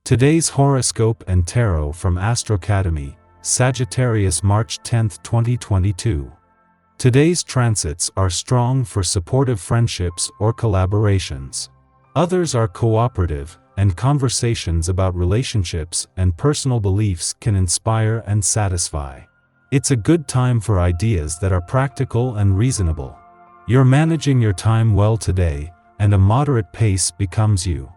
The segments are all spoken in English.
Today's horoscope and tarot from Astrocademy, Sagittarius March 10, 2022. Today's transits are strong for supportive friendships or collaborations. Others are cooperative, and conversations about relationships and personal beliefs can inspire and satisfy. It's a good time for ideas that are practical and reasonable. You're managing your time well today, and a moderate pace becomes you.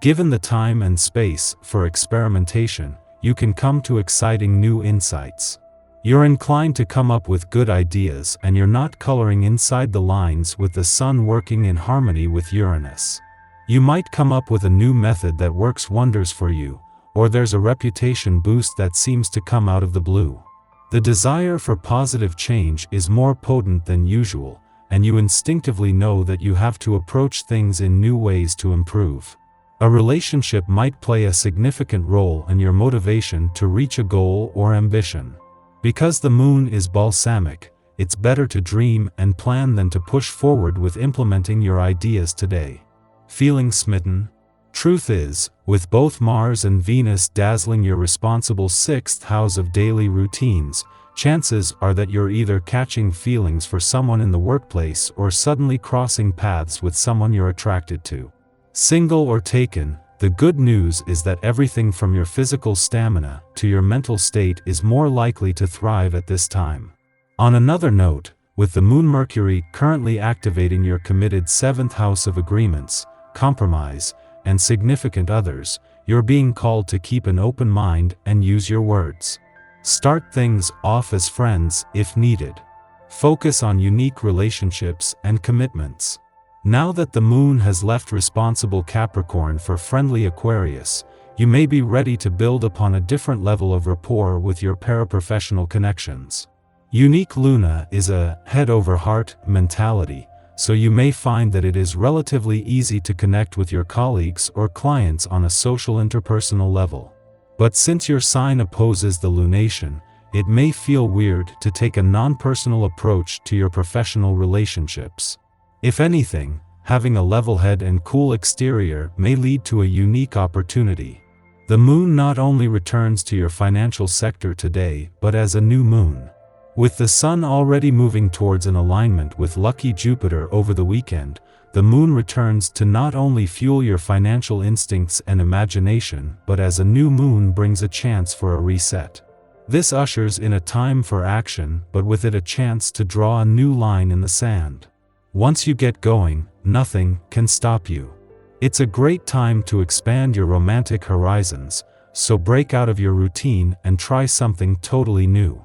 Given the time and space for experimentation, you can come to exciting new insights. You're inclined to come up with good ideas, and you're not coloring inside the lines with the sun working in harmony with Uranus. You might come up with a new method that works wonders for you, or there's a reputation boost that seems to come out of the blue. The desire for positive change is more potent than usual, and you instinctively know that you have to approach things in new ways to improve. A relationship might play a significant role in your motivation to reach a goal or ambition. Because the moon is balsamic, it's better to dream and plan than to push forward with implementing your ideas today. Feeling smitten? Truth is, with both Mars and Venus dazzling your responsible 6th house of daily routines, chances are that you're either catching feelings for someone in the workplace or suddenly crossing paths with someone you're attracted to. Single or taken, the good news is that everything from your physical stamina to your mental state is more likely to thrive at this time. On another note, with the Moon Mercury currently activating your committed 7th house of agreements, compromise, and significant others, you're being called to keep an open mind and use your words. Start things off as friends if needed. Focus on unique relationships and commitments. Now that the moon has left responsible Capricorn for friendly Aquarius, you may be ready to build upon a different level of rapport with your paraprofessional connections. Unique Luna is a head-over-heart mentality, so you may find that it is relatively easy to connect with your colleagues or clients on a social interpersonal level. But since your sign opposes the lunation, it may feel weird to take a non-personal approach to your professional relationships. If anything, having a level head and cool exterior may lead to a unique opportunity. The moon not only returns to your financial sector today, but as a new moon. With the sun already moving towards an alignment with lucky Jupiter over the weekend, the moon returns to not only fuel your financial instincts and imagination, but as a new moon brings a chance for a reset. This ushers in a time for action, but with it a chance to draw a new line in the sand. Once you get going, nothing can stop you. It's a great time to expand your romantic horizons, so break out of your routine and try something totally new.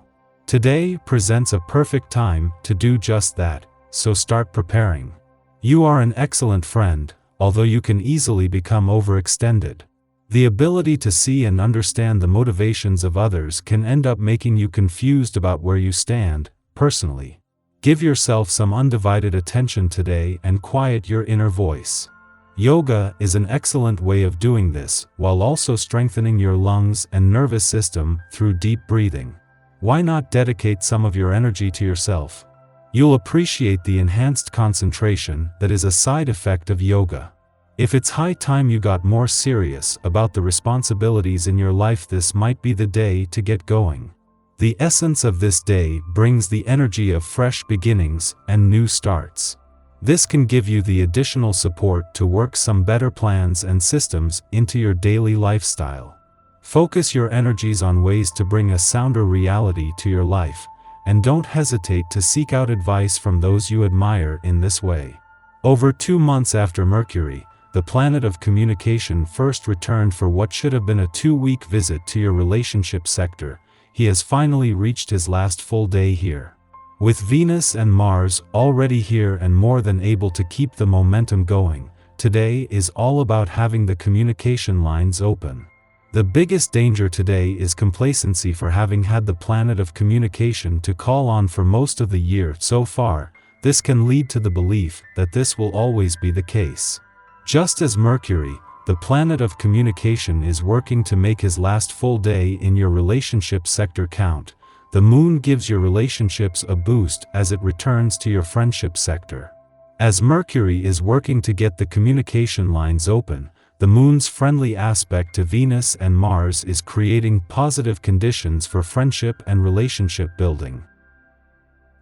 Today presents a perfect time to do just that, so start preparing. You are an excellent friend, although you can easily become overextended. The ability to see and understand the motivations of others can end up making you confused about where you stand, personally. Give yourself some undivided attention today and quiet your inner voice. Yoga is an excellent way of doing this, while also strengthening your lungs and nervous system through deep breathing. Why not dedicate some of your energy to yourself? You'll appreciate the enhanced concentration that is a side effect of yoga. If it's high time you got more serious about the responsibilities in your life, this might be the day to get going. The essence of this day brings the energy of fresh beginnings and new starts. This can give you the additional support to work some better plans and systems into your daily lifestyle. Focus your energies on ways to bring a sounder reality to your life, and don't hesitate to seek out advice from those you admire in this way. Over 2 months after Mercury, the planet of communication first returned for what should have been a 2-week visit to your relationship sector, he has finally reached his last full day here. With Venus and Mars already here and more than able to keep the momentum going, today is all about having the communication lines open. The biggest danger today is complacency for having had the planet of communication to call on for most of the year so far. This can lead to the belief that this will always be the case. Just as Mercury, the planet of communication, is working to make his last full day in your relationship sector count, the moon gives your relationships a boost as it returns to your friendship sector. As Mercury is working to get the communication lines open, The moon's friendly aspect to Venus and Mars is creating positive conditions for friendship and relationship building.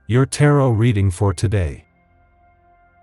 Your tarot reading for today.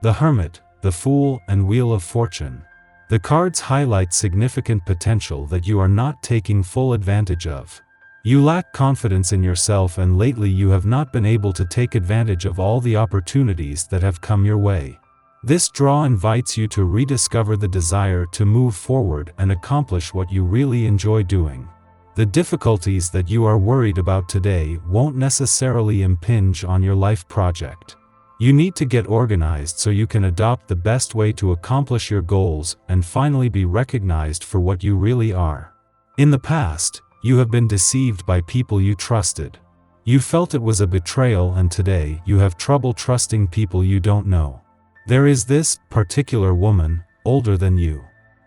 The Hermit, the Fool, and Wheel of Fortune. The cards highlight significant potential that you are not taking full advantage of. You lack confidence in yourself, and lately you have not been able to take advantage of all the opportunities that have come your way. This draw invites you to rediscover the desire to move forward and accomplish what you really enjoy doing. The difficulties that you are worried about today won't necessarily impinge on your life project. You need to get organized so you can adopt the best way to accomplish your goals and finally be recognized for what you really are. In the past, you have been deceived by people you trusted. You felt it was a betrayal, and today you have trouble trusting people you don't know. There is this particular woman, older than you.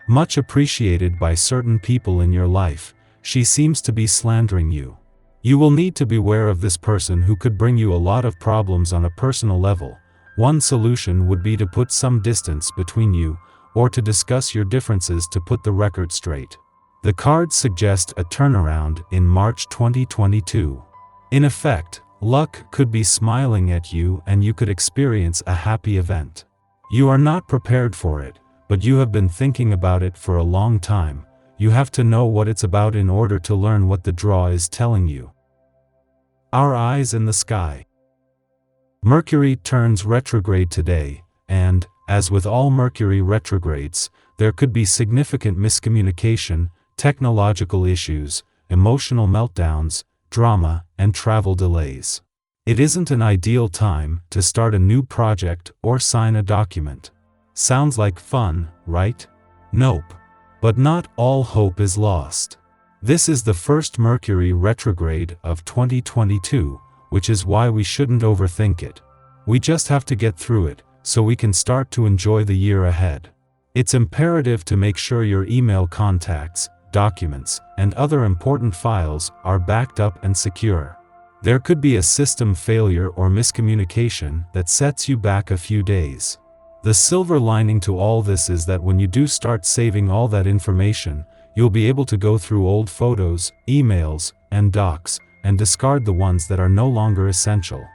Much appreciated by certain people in your life, she seems to be slandering you. You will need to beware of this person who could bring you a lot of problems on a personal level. One solution would be to put some distance between you, or to discuss your differences to put the record straight. The cards suggest a turnaround in March 2022. In effect, luck could be smiling at you and you could experience a happy event. You are not prepared for it, but you have been thinking about it for a long time. You have to know what it's about in order to learn what the draw is telling you. Our eyes in the sky. Mercury turns retrograde today, and, as with all Mercury retrogrades, there could be significant miscommunication, technological issues, emotional meltdowns, drama, and travel delays. It isn't an ideal time to start a new project or sign a document. Sounds like fun, right? Nope. But not all hope is lost. This is the first Mercury retrograde of 2022, which is why we shouldn't overthink it. We just have to get through it, so we can start to enjoy the year ahead. It's imperative to make sure your email contacts, documents, and other important files are backed up and secure. There could be a system failure or miscommunication that sets you back a few days. The silver lining to all this is that when you do start saving all that information, you'll be able to go through old photos, emails, and docs, and discard the ones that are no longer essential.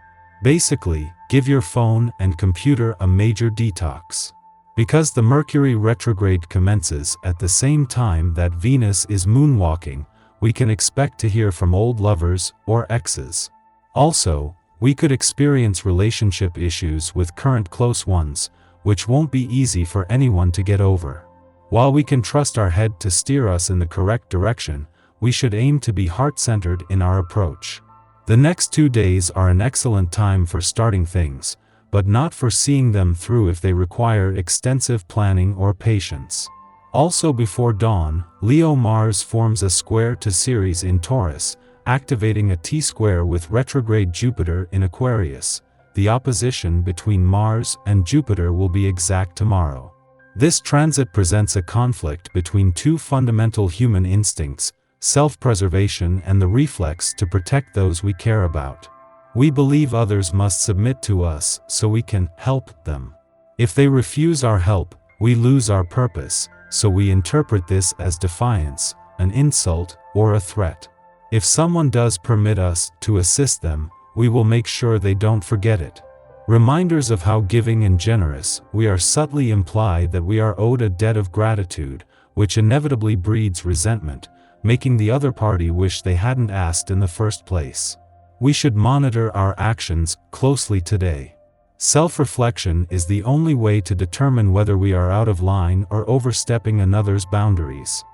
Basically, give your phone and computer a major detox. Because the Mercury retrograde commences at the same time that Venus is moonwalking, we can expect to hear from old lovers or exes. Also, we could experience relationship issues with current close ones, which won't be easy for anyone to get over. While we can trust our head to steer us in the correct direction, we should aim to be heart-centered in our approach. The next 2 days are an excellent time for starting things, but not for seeing them through if they require extensive planning or patience. Also before dawn, Leo Mars forms a square to Ceres in Taurus, activating a T-square with retrograde Jupiter in Aquarius. The opposition between Mars and Jupiter will be exact tomorrow. This transit presents a conflict between two fundamental human instincts, self-preservation and the reflex to protect those we care about. We believe others must submit to us so we can help them. If they refuse our help, we lose our purpose, so we interpret this as defiance, an insult, or a threat. If someone does permit us to assist them, we will make sure they don't forget it. Reminders of how giving and generous we are subtly imply that we are owed a debt of gratitude, which inevitably breeds resentment, making the other party wish they hadn't asked in the first place. We should monitor our actions closely today. Self-reflection is the only way to determine whether we are out of line or overstepping another's boundaries.